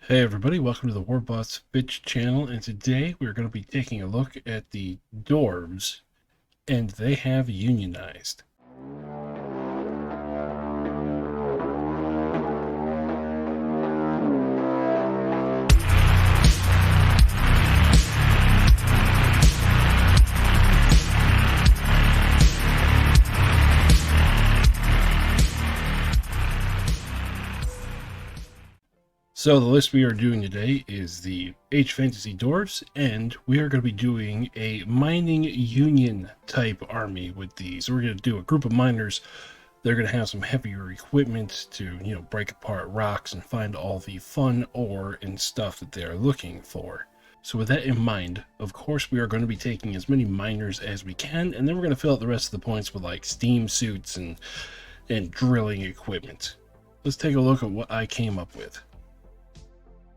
Hey everybody, welcome to the warbossfitz channel, and today we're going to be taking a look at the Dwarves, and they have unionized. So the list we are doing today is the Age Fantasy Dwarves, and we are going to be doing a mining union type army with these. So we're going to do a group of miners. They're going to have some heavier equipment to, break apart rocks and find all the fun ore and stuff that they're looking for. So with that in mind, of course, we are going to be taking as many miners as we can, and then we're going to fill out the rest of the points with like steam suits and drilling equipment. Let's take a look at what I came up with.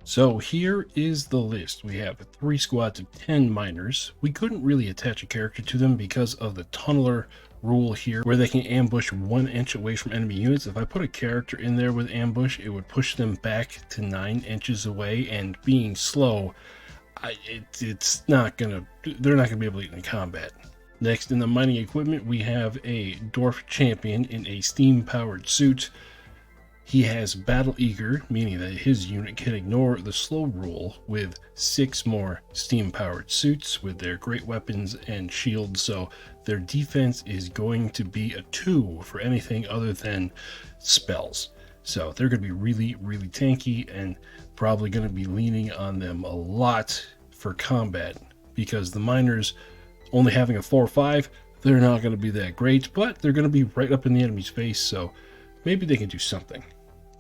So here is the list. We have 3 squads of 10 miners. We couldn't really attach a character to them because of the tunneler rule here, where they can ambush 1 inch away from enemy units. If I put a character in there with ambush, it would push them back to 9 inches away, and being slow, it's not gonna, they're not gonna be able to get in combat. Next, in the mining equipment, we have a dwarf champion in a steam-powered suit. He has Battle Eager, meaning that his unit can ignore the slow rule with 6 more steam-powered suits with their great weapons and shields, so their defense is going to be a 2 for anything other than spells. So they're going to be really, really tanky, and probably going to be leaning on them a lot for combat, because the miners only having a 4-5, they're not going to be that great, but they're going to be right up in the enemy's face, so maybe they can do something.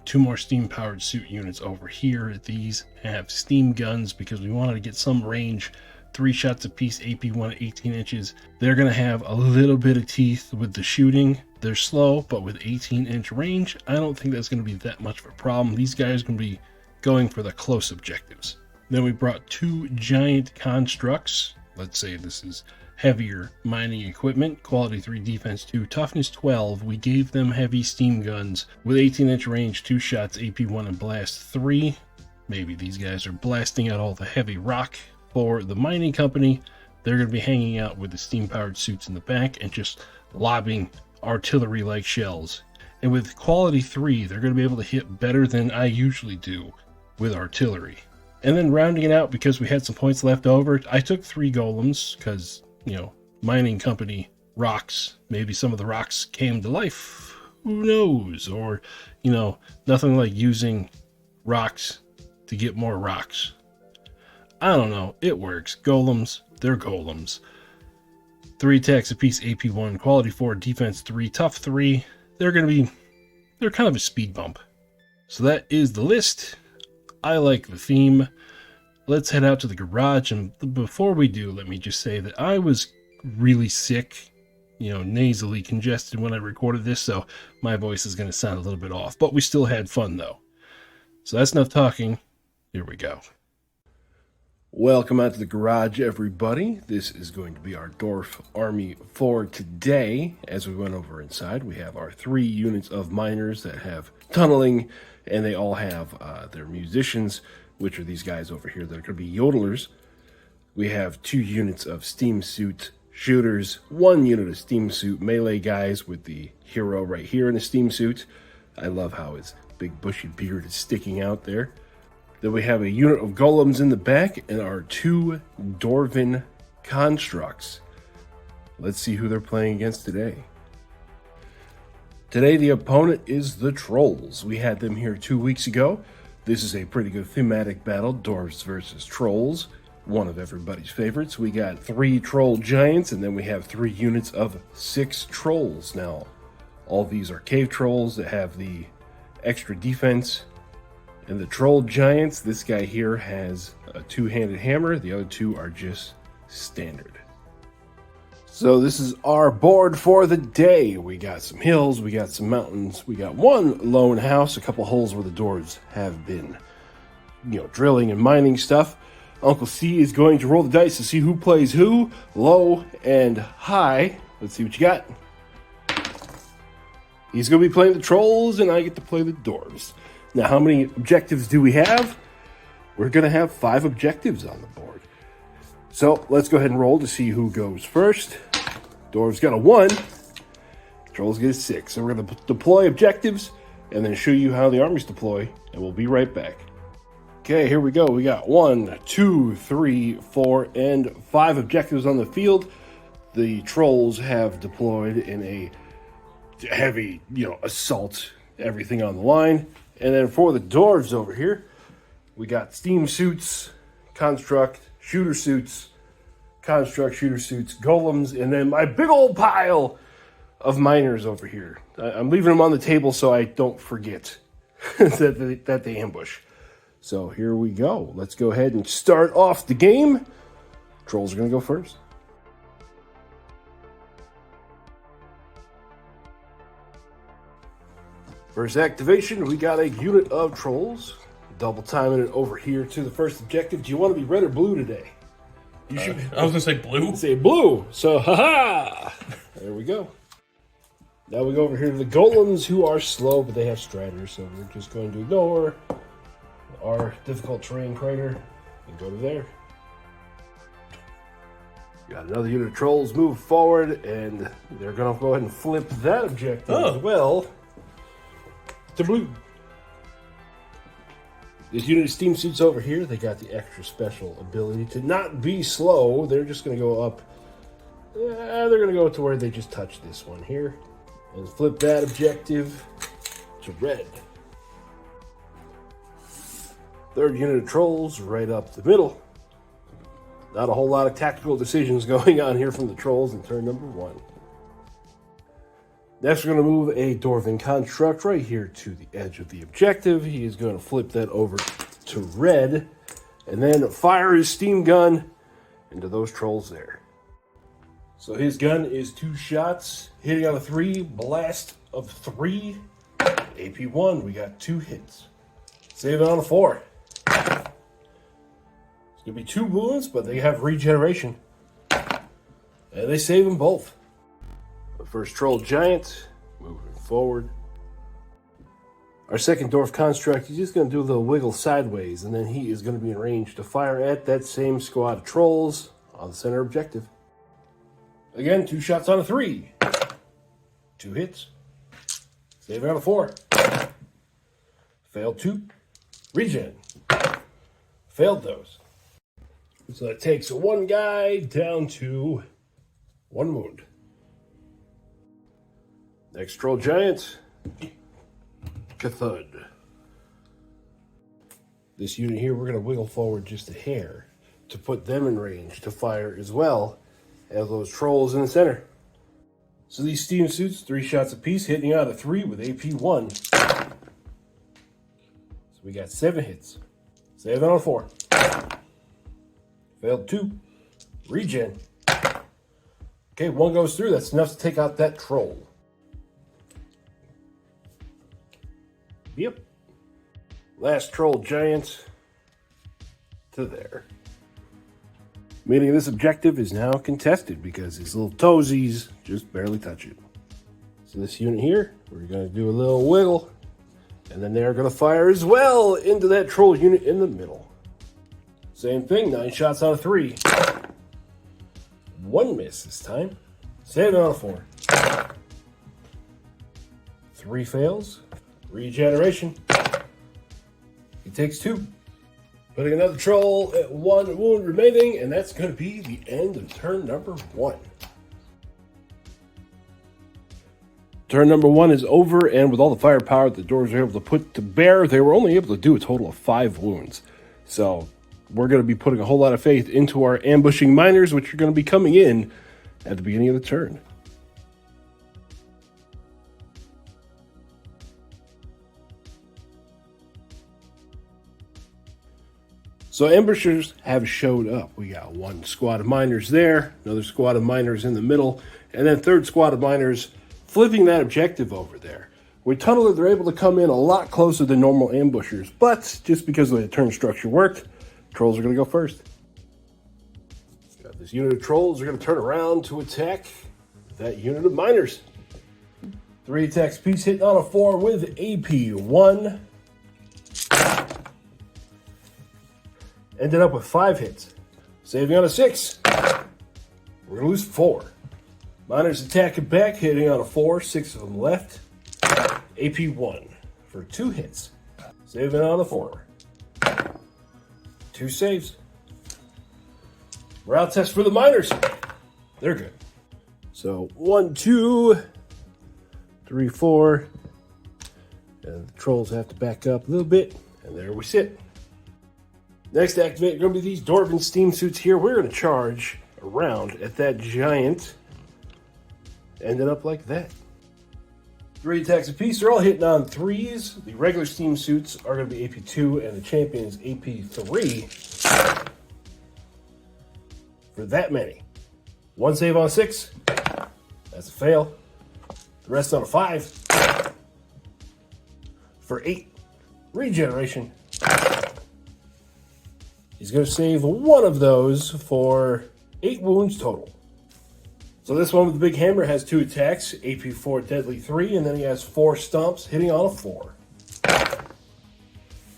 2 more steam-powered suit units over here. These have steam guns because we wanted to get some range. 3 shots apiece, AP1 at 18 inches. They're going to have a little bit of teeth with the shooting. They're slow, but with 18-inch range, I don't think that's going to be that much of a problem. These guys are going to be going for the close objectives. Then we brought 2 giant constructs. Let's say this is heavier mining equipment, quality 3, defense 2, toughness 12. We gave them heavy steam guns with 18-inch range, 2 shots, AP1 and blast 3. Maybe these guys are blasting out all the heavy rock. For the mining company, they're going to be hanging out with the steam-powered suits in the back and just lobbing artillery-like shells. And with quality 3, they're going to be able to hit better than I usually do with artillery. And then rounding it out, because we had some points left over, I took 3 golems because, mining company rocks. Maybe some of the rocks came to life. Who knows? Or, nothing like using rocks to get more rocks. I don't know. It works. Golems, they're golems. 3 attacks apiece, AP1, quality 4, defense 3, tough 3. They're kind of a speed bump. So that is the list. I like the theme. Let's head out to the garage, and before we do, let me just say that I was really sick, nasally congested when I recorded this, so my voice is going to sound a little bit off, but we still had fun though. So that's enough talking. Here we go. Welcome out to the garage, everybody. This is going to be our dwarf army for today. As we went over inside, we have our 3 units of miners that have tunneling, and they all have their musicians, which are these guys over here that are going to be yodelers. We have 2 units of steam suit shooters, 1 unit of steam suit melee guys with the hero right here in a steam suit. I love how his big bushy beard is sticking out there. Then we have a unit of golems in the back and our 2 dwarven constructs. Let's see who they're playing against today. Today the opponent is the Trolls. We had them here 2 weeks ago. This is a pretty good thematic battle, Dwarves versus Trolls, one of everybody's favorites. We got 3 troll giants, and then we have 3 units of 6 trolls. Now, all these are cave trolls that have the extra defense. And the troll giants, this guy here has a 2-handed hammer. The other 2 are just standard. So this is our board for the day. We got some hills, we got some mountains, we got 1 lone house, a couple holes where the dwarves have been, drilling and mining stuff. Uncle C is going to roll the dice to see who plays who, low and high. Let's see what you got. He's going to be playing the trolls, and I get to play the dwarves. Now, how many objectives do we have? we're going to have 5 objectives on the board. So let's go ahead and roll to see who goes first. Dwarves got a 1. Trolls get a 6. So we're going to deploy objectives and then show you how the armies deploy, and we'll be right back. Okay, here we go. We got 1, 2, 3, 4, and 5 objectives on the field. The trolls have deployed in a heavy, assault, everything on the line. And then for the dwarves over here, we got steam suits, construct, shooter suits, construct, shooter suits, golems, and then my big old pile of miners over here. I'm leaving them on the table so I don't forget that they ambush. So here we go. Let's go ahead and start off the game. Trolls are going to go first. First activation, we got a unit of trolls. Double timing it over here to the first objective. Do you want to be red or blue today? You should. I was going to say blue. Say blue. So, haha! There we go. Now we go over here to the golems, who are slow, but they have striders, so we're just going to ignore our difficult terrain crater and go to there. Got another unit of trolls move forward, and they're going to go ahead and flip that objective as well to blue. This unit of steam suits over here, they got the extra special ability to not be slow. They're just going to go up. They're going to go to where they just touch this one here. And flip that objective to red. Third unit of trolls right up the middle. Not a whole lot of tactical decisions going on here from the trolls in turn number 1. Next, we're going to move a Dwarven construct right here to the edge of the objective. He is going to flip that over to red and then fire his steam gun into those trolls there. So his gun is 2 shots, hitting on a 3, blast of 3, AP 1. We got 2 hits. Save it on a 4. It's going to be 2 wounds, but they have regeneration. And they save them both. The first troll giant, moving forward. Our second dwarf construct, he's just going to do a little wiggle sideways, and then he is going to be in range to fire at that same squad of trolls on the center objective. Again, 2 shots on a 3. 2 hits. Save it on a 4. Failed 2. Regen. Failed those. So that takes 1 guy down to 1 wound. Next troll giant. Cathud. This unit here, we're going to wiggle forward just a hair to put them in range to fire as well as those trolls in the center. So these steam suits, 3 shots apiece, hitting out of 3 with AP 1. So we got 7 hits. Save it on a 4. Failed 2. Regen. Okay, 1 goes through. That's enough to take out that troll. Yep. Last troll giant to there. Meaning this objective is now contested because his little toesies just barely touch it. So this unit here, we're going to do a little wiggle, and then they're going to fire as well into that troll unit in the middle. Same thing, 9 shots out of 3. 1 miss this time. Save it on a 4. 3 fails. Regeneration. He takes 2. Putting another troll at 1 wound remaining, and that's going to be the end of turn number 1. Turn number 1 is over, and with all the firepower the dwarves were able to put to bear, they were only able to do a total of 5 wounds. So we're going to be putting a whole lot of faith into our ambushing miners, which are going to be coming in at the beginning of the turn. So ambushers have showed up. We got 1 squad of miners there, another squad of miners in the middle, and then 3rd squad of miners flipping that objective over there. With Tunneler, they're able to come in a lot closer than normal ambushers, but just because the turn structure worked, trolls are going to go first. Got this unit of trolls are going to turn around to attack that unit of miners. 3 attacks apiece, hitting on a 4 with AP 1. Ended up with 5 hits. Saving on a 6. We're going to lose 4. Miners attacking back, hitting on a 4. 6 of them left. AP 1 for 2 hits. Saving on a 4. 2 saves. Morale test for the miners. They're good. So 1, 2, 3, 4. And the trolls have to back up a little bit. And there we sit. Next activate are going to be these Dwarven steam suits here. We're going to charge around at that giant. Ended up like that. 3 attacks apiece. They're all hitting on 3s. The regular steam suits are going to be AP 2 and the champion is AP 3. For that many. 1 save on a 6. That's a fail. The rest on a 5. For 8. Regeneration. He's going to save 1 of those for 8 wounds total. So this one with the big hammer has 2 attacks, AP 4, Deadly 3, and then he has 4 stomps, hitting on a 4.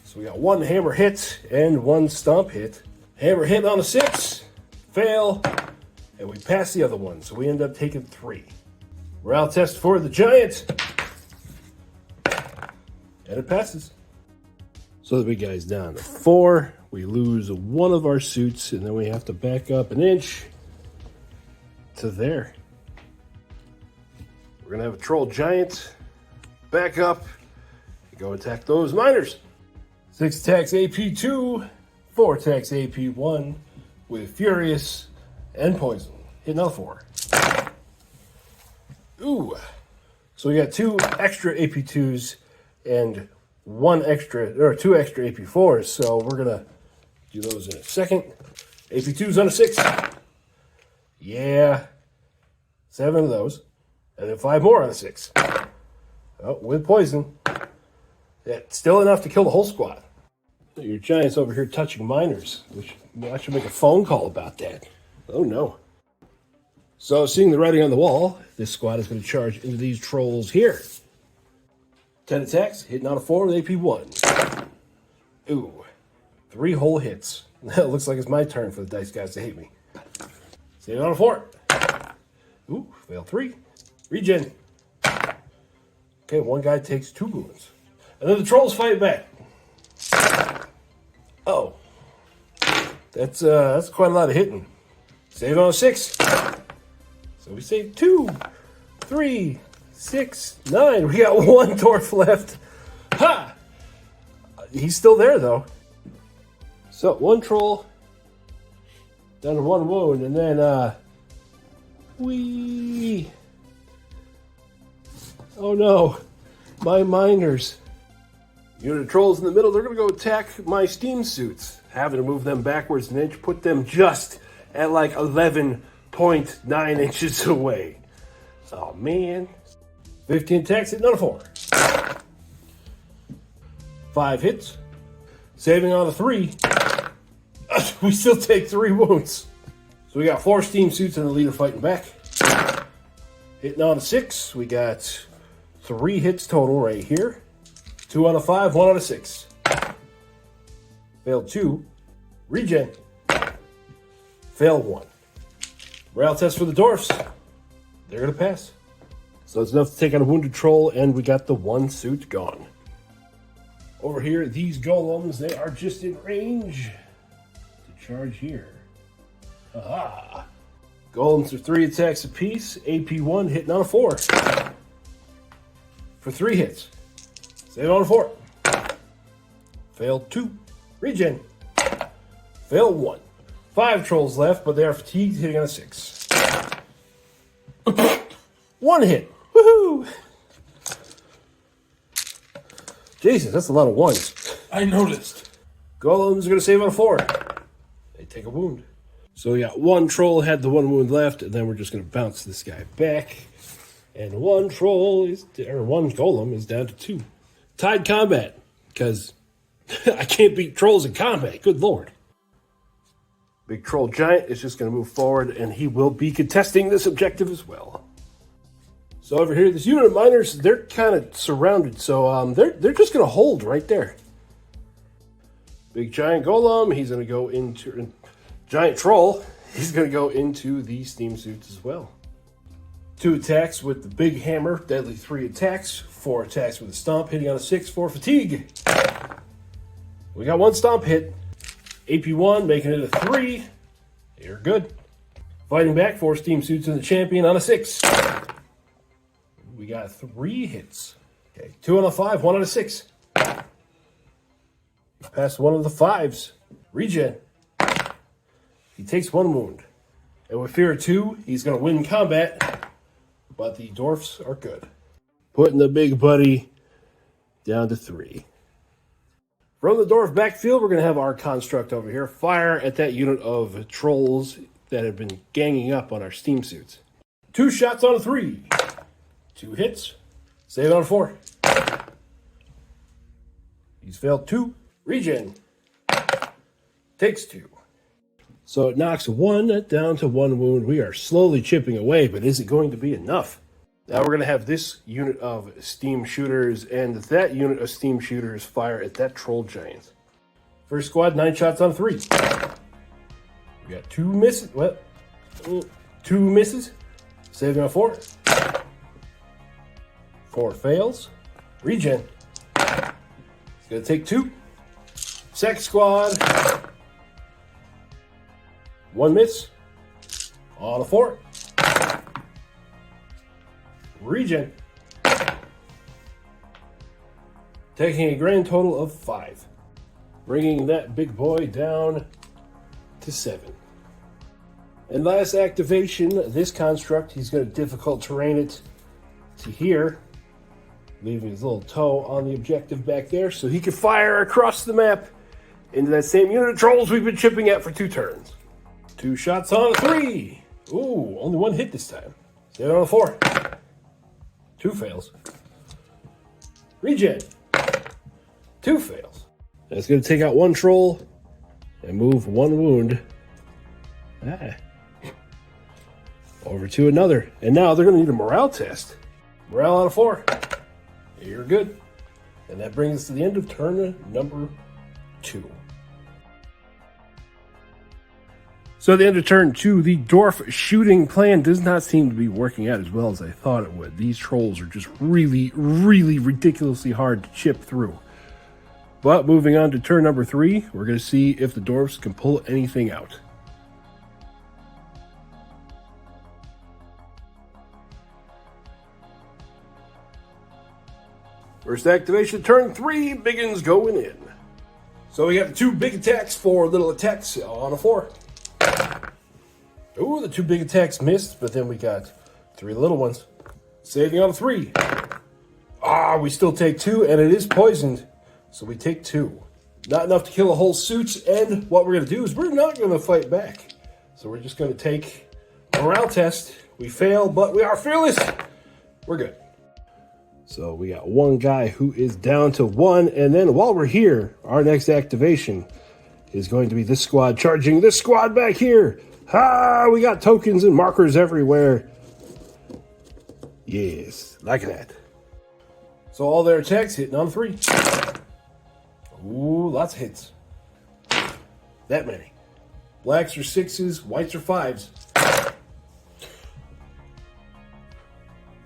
So we got 1 hammer hit and 1 stomp hit. Hammer hit on a 6, fail, and we pass the other one, so we end up taking 3. Morale test for the giant, and it passes. So the big guy's down to 4. We lose 1 of our suits, and then we have to back up an inch to there. We're going to have a troll giant back up and go attack those miners. 6 attacks AP 2, 4 attacks AP 1 with Furious and Poison. Hitting on 4. Ooh. So we got 2 extra AP 2s and 2 extra AP 4s. So we're going to do those in a second. AP 2s on a 6. Yeah. 7 of those. And then 5 more on a 6. Oh, with poison. Yeah, still enough to kill the whole squad. Your giant's over here touching miners. I should make a phone call about that. Oh no. So seeing the writing on the wall, this squad is going to charge into these trolls here. 10 attacks, hitting on a 4 with AP 1. Ooh. 3 whole hits. It looks like it's my turn for the dice guys to hate me. Save on a 4. Ooh, fail 3. Regen. Okay, 1 guy takes 2 wounds. And then the trolls fight back. Oh. That's quite a lot of hitting. Save on a 6. So we save 2, 3, 6, 9. We got 1 dwarf left. Ha! He's still there, though. So, 1 troll. Down to 1 wound, and then, whee! Oh no, my miners. Unit of trolls in the middle, they're going to go attack my steam suits. Having to move them backwards an inch, put them just at like 11.9 inches away. Oh man. 15 attacks, hitting on a 4. 5 hits. Saving on a 3. We still take 3 wounds. So we got 4 steam suits and the leader fighting back. Hitting on a 6. We got 3 hits total right here. 2 on a 5, 1 on a 6. Failed 2. Regen. Failed 1. Morale test for the dwarfs. They're going to pass. So it's enough to take on a wounded troll, and we got the 1 suit gone. Over here, these golems, they are just in range to charge here. Aha! Golems are 3 attacks apiece. AP 1 hitting on a 4. For 3 hits. Save on a 4. Failed 2. Regen. Failed 1. 5 trolls left, but they are fatigued, hitting on a 6. 1 hit. Woohoo! Jesus, that's a lot of 1s. I noticed. Golems are going to save on a 4. They take a wound. So we got 1 troll had the 1 wound left, and then we're just going to bounce this guy back. And 1 golem is down to 2. Tied combat, because I can't beat trolls in combat. Good lord. Big troll giant is just going to move forward, and he will be contesting this objective as well. So over here, this unit of miners, they're kind of surrounded, so they're just going to hold right there. Big giant golem, he's going to go into... Giant troll, he's going to go into the steam suits as well. 2 attacks with the big hammer, deadly 3 attacks, 4 attacks with a stomp, hitting on a 6 for fatigue. We got 1 stomp hit. AP1, making it a 3. You're good. Fighting back, 4 steam suits in the champion on a 6. We got 3 hits. Okay, 2 on a 5, 1 on a 6. Past 1 of the 5s. Regen. He takes 1 wound. And with fear of 2, he's going to win combat. But the dwarfs are good. Putting the big buddy down to 3. From the dwarf backfield, we're going to have our construct over here fire at that unit of trolls that have been ganging up on our steam suits. 2 shots on a 3. 2 hits. Save it on a 4. He's failed 2. Regen. Takes 2. So it knocks 1 down to 1 wound. We are slowly chipping away, but is it going to be enough? Now we're going to have this unit of steam shooters and that unit of steam shooters fire at that troll giant. First squad, 9 shots on 3. We got 2 misses. Well, 2 misses. Saving on 4. 4 fails. Regen. It's going to take 2. Second squad. 1 miss. On a 4. Regen. Taking a grand total of 5. Bringing that big boy down to 7. And last activation, this construct, he's going to difficult terrain it to here, leaving his little toe on the objective back there so he can fire across the map into that same unit of trolls we've been chipping at for 2 turns. 2 shots on a 3. Ooh, only 1 hit this time. Stay on a 4. 2 fails. Regen. 2 fails. That's going to take out 1 troll and move 1 wound over to another. And now they're going to need a morale test. Morale on a 4. You're good. And that brings us to the end of turn number 2. So at the end of turn 2, the dwarf shooting plan does not seem to be working out as well as I thought it would. These trolls are just really, really ridiculously hard to chip through. But moving on to turn number 3, we're going to see if the dwarves can pull anything out. First activation, turn 3, begins going in. So we got the 2 big attacks, 4 little attacks on a 4. Ooh, the 2 big attacks missed, but then we got 3 little ones. Saving on a 3. We still take 2, and it is poisoned, so we take 2. Not enough to kill a whole suit, and what we're going to do is we're not going to fight back. So we're just going to take a morale test. We fail, but we are fearless. We're good. So we got 1 guy who is down to 1, and then while we're here, our next activation is going to be this squad charging this squad back here. We got tokens and markers everywhere. Yes, like that. So all their attacks hitting on 3. Ooh, lots of hits. That many. Blacks are 6s, whites are 5s.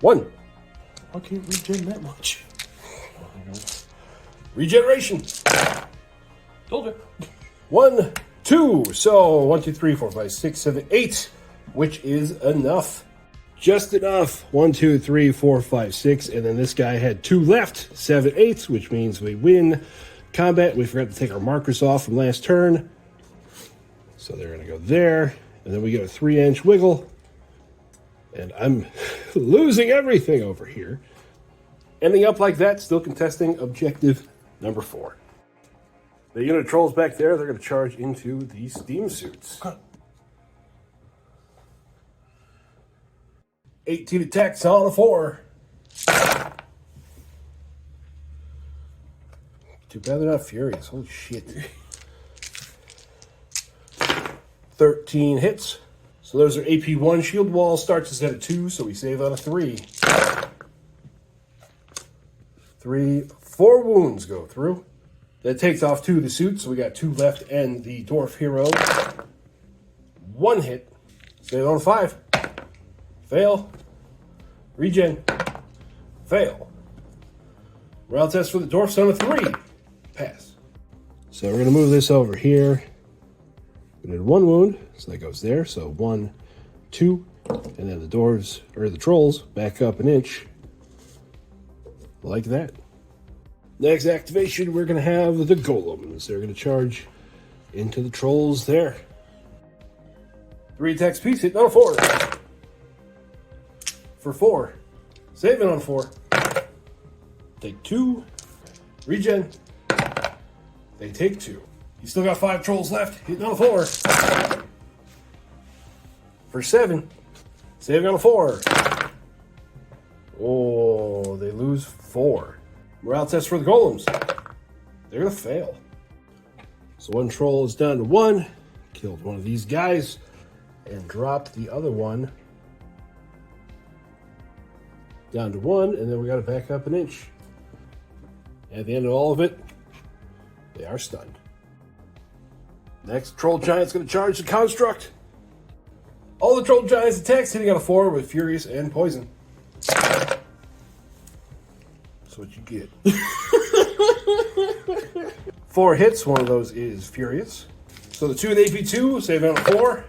1. I can't regen that much. Regeneration. Told you. 1, 2. So 1, 2, 3, 4, 5, 6, 7, 8, which is enough. Just enough. 1, 2, 3, 4, 5, 6, and then this guy had 2 left. 7, 8, which means we win combat. We forgot to take our markers off from last turn, so they're going to go there, and then we get a 3-inch wiggle. And I'm losing everything over here. Ending up like that, still contesting objective number 4. The unit of trolls back there, they're going to charge into the steam suits. 18 attacks on a 4. Too bad they're not furious. Holy shit. 13 hits. So those are AP1. Shield wall starts us at a 2, so we save on a 3. 4 wounds go through. That takes off 2 of the suits, so we got 2 left and the dwarf hero. 1 hit. Save on a 5. Fail. Regen. Fail. Morale test for the dwarfs on a 3. Pass. So we're going to move this over here. We did 1 wound, so that goes there. So 1, 2, and then the dwarves, or the trolls, back up an inch. Like that. Next activation, we're going to have the golems. They're going to charge into the trolls there. 3 attacks piece, hitting on a 4. For 4. Saving on a 4. Take 2. Regen. They take 2. You still got 5 trolls left, hitting on a 4. For 7. Saving on a 4. Oh, they lose 4. Morale test for the golems. They're going to fail. So 1 troll is down to 1. Killed one of these guys. And dropped the other one down to 1. And then we got to back up an inch. At the end of all of it, they are stunned. Next, Troll Giant's going to charge the construct. All the Troll Giant's attacks hitting on a 4 with Furious and Poison. That's what you get. 4 hits, one of those is Furious. So the 2 in AP2, saving on a 4,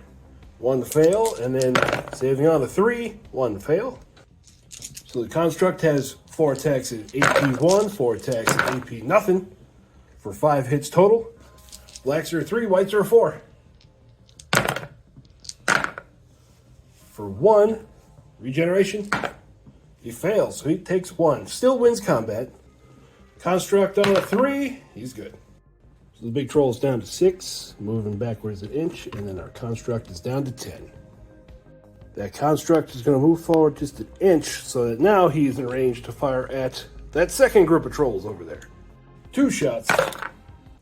1 fail, and then saving on a 3, 1 fail. So the construct has 4 attacks at AP1, 4 attacks at AP nothing, for 5 hits total. Blacks are a 3, whites are a 4. For 1, regeneration. He fails, so he takes 1. Still wins combat. Construct on a 3, he's good. So the big troll is down to 6, moving backwards an inch, and then our construct is down to 10. That construct is going to move forward just an inch, so that now he's in range to fire at that second group of trolls over there. 2 shots,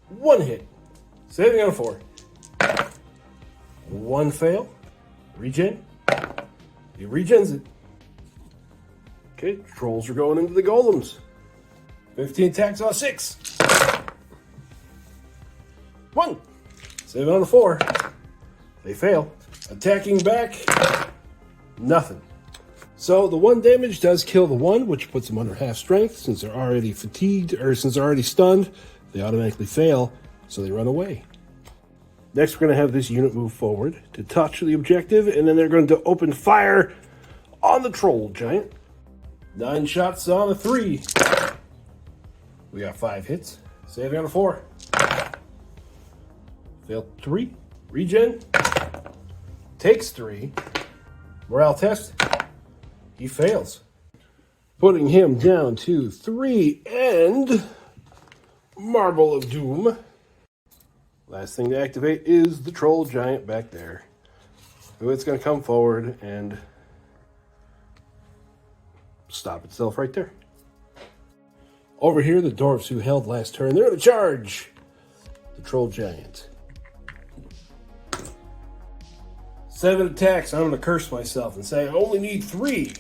1 hit, saving on a 4. 1 fail, regen. He regens it. Okay, trolls are going into the golems. 15 attacks on 6. 1. Saving on a 4. They fail. Attacking back. Nothing. So the 1 damage does kill the 1, which puts them under half strength. Since they're already fatigued, or since they're already stunned, they automatically fail, so they run away. Next, we're going to have this unit move forward to touch the objective, and then they're going to open fire on the Troll Giant. 9 shots on a 3. We got 5 hits. Saving on a 4. Failed 3. Regen. Takes 3. Morale test. He fails. Putting him down to 3 and Marble of Doom. Last thing to activate is the Troll Giant back there. So it's going to come forward and stop itself right there. Over here, the dwarves who held last turn, they're going to charge the Troll Giant. 7 attacks. I'm going to curse myself and say I only need 3.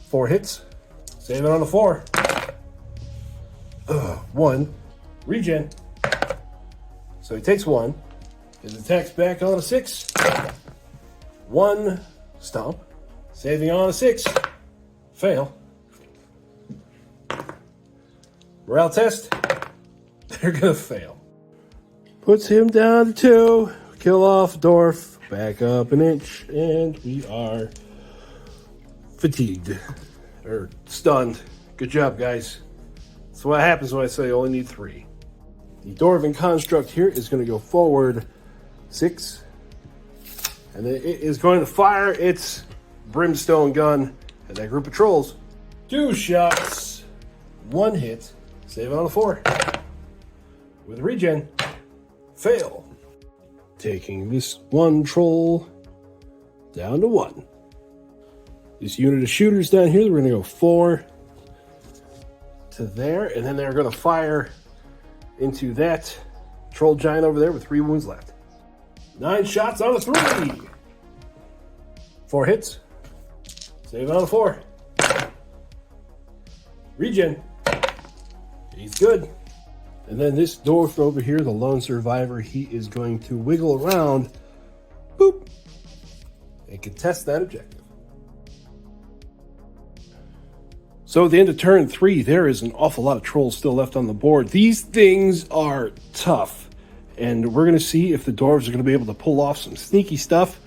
4 hits. Save it on a 4. 1. Regen. So he takes 1. His attack's back on a 6. 1. Stomp. Saving on a 6. Fail. Morale test. They're going to fail. Puts him down to 2. Kill off dwarf. Back up an inch. And we are fatigued. Or stunned. Good job, guys. That's what happens when I say I only need 3. The Dwarven construct here is going to go forward 6. And then it is going to fire its brimstone gun at that group of trolls. 2 shots. 1 hit. Save it on a 4. With regen. Fail. Taking this 1 troll down to 1. This unit of shooters down here, we're going to go 4 to there. And then they're going to fire into that Troll Giant over there with 3 wounds left. 9 shots on a 3. 4 hits. Save on a 4. Regen. He's good. And then this dwarf over here, the lone survivor, he is going to wiggle around, boop, and contest that objective. So at the end of turn 3, there is an awful lot of trolls still left on the board. These things are tough, and we're going to see if the dwarves are going to be able to pull off some sneaky stuff.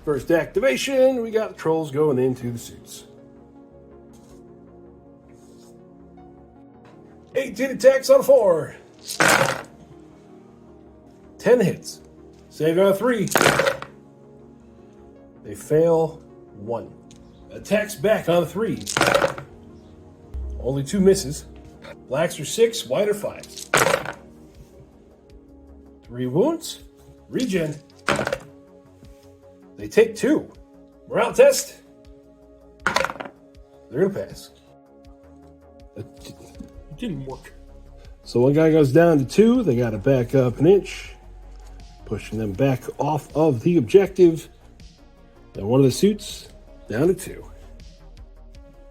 First activation, we got trolls going into the suits. 18 attacks on a 4. 10 hits. Save on a 3. They fail 1. Attacks back on a 3. Only 2 misses. Blacks are 6, white are 5. 3 wounds. Regen. They take 2. Morale test. They're going to pass. It didn't work. So one guy goes down to 2. They got to back up an inch, pushing them back off of the objective. Now one of the suits down to 2.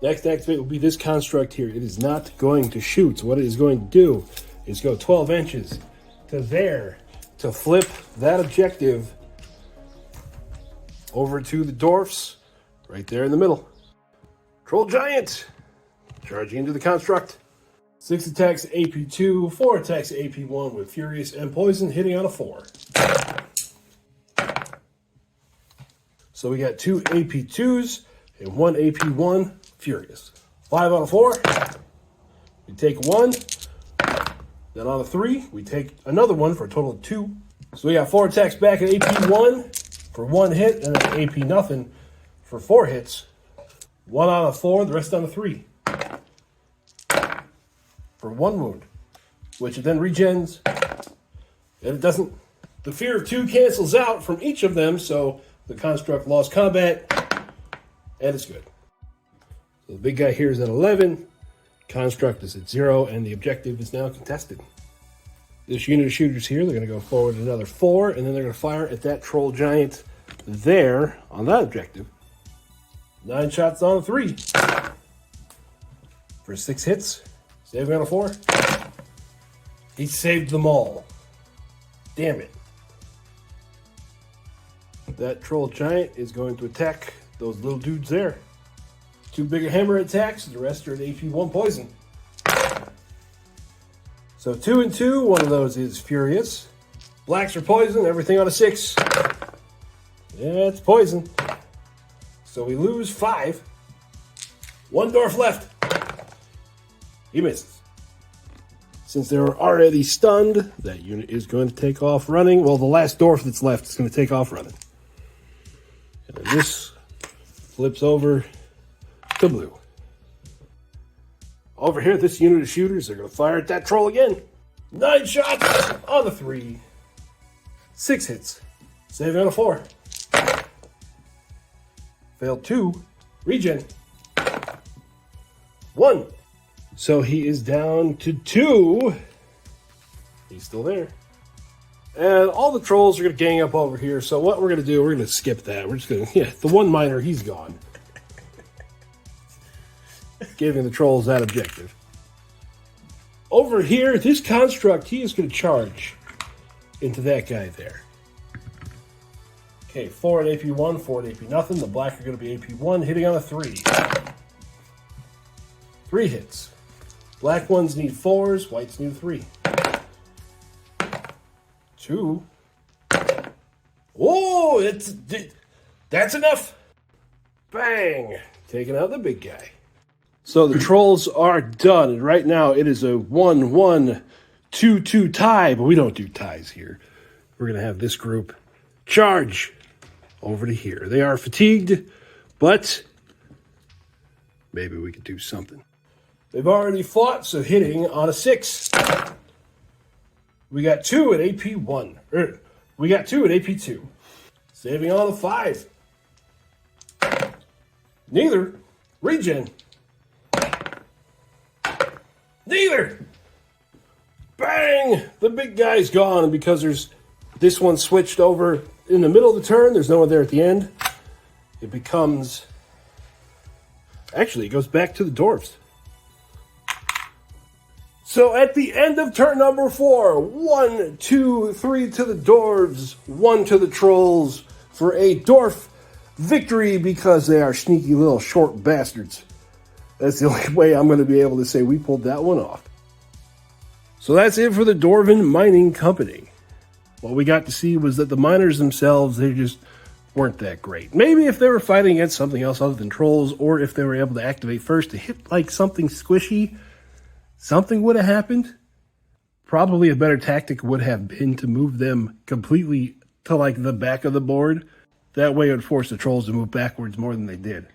Next activate will be this construct here. It is not going to shoot. So what it is going to do is go 12 inches to there to flip that objective over to the dwarfs right there in the middle. Troll Giant charging into the construct. 6 attacks AP2, 4 attacks AP1 with Furious and Poison, hitting on a 4. So we got 2 AP2s and 1 AP1 Furious. 5 on a 4. We take 1. Then on a 3, we take another one for a total of 2. So we got 4 attacks back at AP1 for 1 hit, and then AP nothing for 4 hits. 1 on a 4, the rest on a 3. For 1 wound, which it then regens, and it doesn't. The fear of 2 cancels out from each of them, so the construct lost combat, and it's good. So the big guy here is at 11, construct is at 0, and the objective is now contested. This unit of shooters here, they're going to go forward another 4, and then they're going to fire at that troll giant there on that objective. 9 shots on a 3 for 6 hits. Saving on a 4. He saved them all. Damn it. That troll giant is going to attack those little dudes there. 2 bigger hammer attacks, the rest are at AP1 poison. So 2 and 2, one of those is Furious. Blacks are poison, everything on a 6. Yeah, it's poison. So we lose 5. 1 dwarf left. He misses. Since they're already stunned, that unit is going to take off running. Well, the last dwarf that's left is going to take off running. And then this flips over to blue. Over here, this unit of shooters are going to fire at that troll again. 9 shots on the 3. 6 hits. Saving on a 4. Failed 2. Regen. 1. So he is down to 2. He's still there. And all the trolls are going to gang up over here. So what we're going to do, we're going to skip that. We're just going to, the 1 miner, he's gone. Giving the trolls that objective. Over here, this construct, he is going to charge into that guy there. Okay, 4 at AP1, 4 at AP nothing. The black are going to be AP1, hitting on a 3. 3 hits. Black ones need 4s, whites need 3. 2. Whoa, that's enough. Bang, taking out the big guy. So the trolls are done, and right now it is a 1-1, 2-2 tie, but we don't do ties here. We're going to have this group charge over to here. They are fatigued, but maybe we could do something. They've already fought, so hitting on a 6. We got 2 at AP1. We got 2 at AP2. Saving on a 5. Neither. Regen. Neither. Bang! The big guy's gone, and because there's this one switched over in the middle of the turn, there's no one there at the end. it becomes... Actually, it goes back to the Dwarves. So at the end of turn number 4, 1, 2, 3 to the Dwarves, 1 to the Trolls for a Dwarf victory because they are sneaky little short bastards. That's the only way I'm going to be able to say we pulled that one off. So that's it for the Dwarven Mining Company. What we got to see was that the miners themselves, they just weren't that great. Maybe if they were fighting against something else other than trolls, or if they were able to activate first to hit like something squishy, something would have happened. Probably a better tactic would have been to move them completely to like the back of the board. That way it would force the trolls to move backwards more than they did.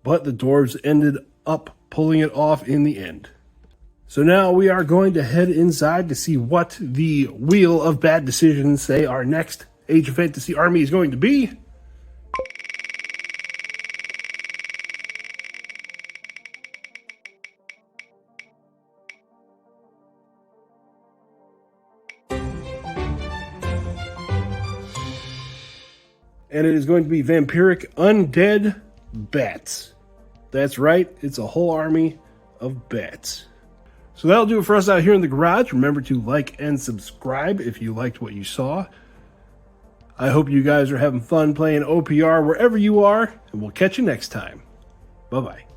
But the Dwarves ended up pulling it off in the end. So now we are going to head inside to see what the Wheel of Bad Decisions say our next Age of Fantasy army is going to be. And it is going to be Vampiric Undead Bats. That's right, it's a whole army of bats. So that'll do it for us out here in the garage. Remember to like and subscribe if you liked what you saw. I hope you guys are having fun playing OPR wherever you are, and we'll catch you next time. Bye-bye.